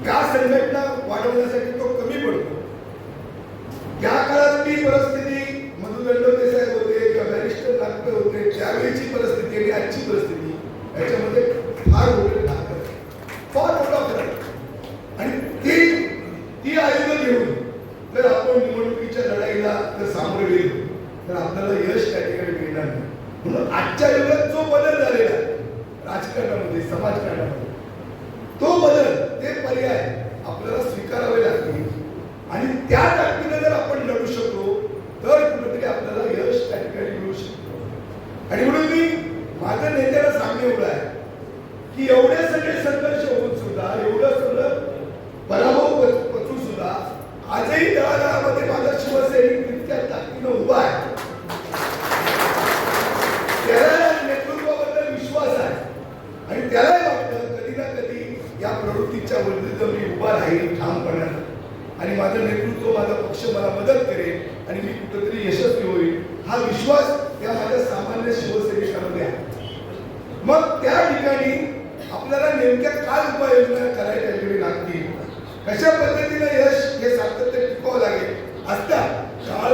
त्या संघटना वाढवण्यासाठी तो कमी पडतो. त्या काळातली परिस्थिती मधुदंड देसाई होते किंवा बॅरिस्टर नागपूर होते, त्यावेळीची परिस्थिती आणि आजची परिस्थिती याच्यामध्ये फार मोठा फरक. आणि ती आयुध घेऊन जर आपण निवडणुकीच्या लढाईला जर सामोरे गेलो तर आपल्याला यश त्या ठिकाणी मिळणार नाही. म्हणून आजच्या युगात जो बदल झालेला आहे राजकारणामध्ये, समाजकारणामध्ये, तो बदल, ते पर्याय आपल्याला स्वीकारावे लागतील. आणि त्या ताकदीने जर आपण लढू शकलो तर कुठेतरी आपल्याला यश त्या ठिकाणी मिळू शकतो. आणि म्हणून मी माझ्या नेत्याला सांगणे एवढं आहे की एवढे सगळे संघर्ष होऊन सुद्धा, एवढं सगळं पराभव पचून सुद्धा आजही तळागाळामध्ये माझा शिवसैनिक तितक्या ताकदीनं उभा आहे. त्याला नेतृत्वाबद्दल विश्वास आहे आणि त्यालाही वाटतं कधी ना कधी या प्रवृत्तीच्या विरुद्ध मी उभा राहील ठामपणानं आणि माझं नेतृत्व, माझा पक्ष मला मदत करेल आणि मी कुठेतरी यशस्वी होईल, हा विश्वास त्या माझ्या सामान्य शिवसैनिकांमध्ये आहे. मग त्या ठिकाणी आपल्याला नेमक्या काय उपाययोजना करायला लागतील, कशा पद्धतीने यश हे सातत्य टिकवावं लागेल. असतात काळ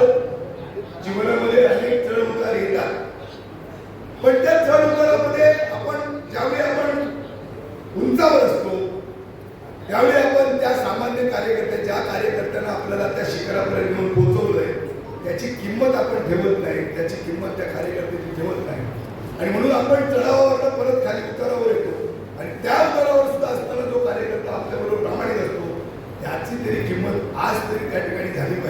जीवनामध्ये अनेक चढ उतार येतात, पण त्या चढ उतारामध्ये आपण ज्यावेळी आपण उंचावर असतो त्यावेळी आपण त्या सामान्य कार्यकर्त्या, ज्या कार्यकर्त्यांना आपल्याला त्या शिखरापर्यंत घेऊन पोहोचवलंय त्याची किंमत आपण ठेवत नाही, त्याची किंमत त्या कार्यकर्त्याची ठेवत नाही. आणि म्हणून आपण चढावावर परत खाली उतारावर येतो आणि त्या उतारावर सुद्धा असताना जो कार्यकर्ता आपल्याबरोबर प्रामाणिक असतो त्याची तरी किंमत आज तरी त्या ठिकाणी झाली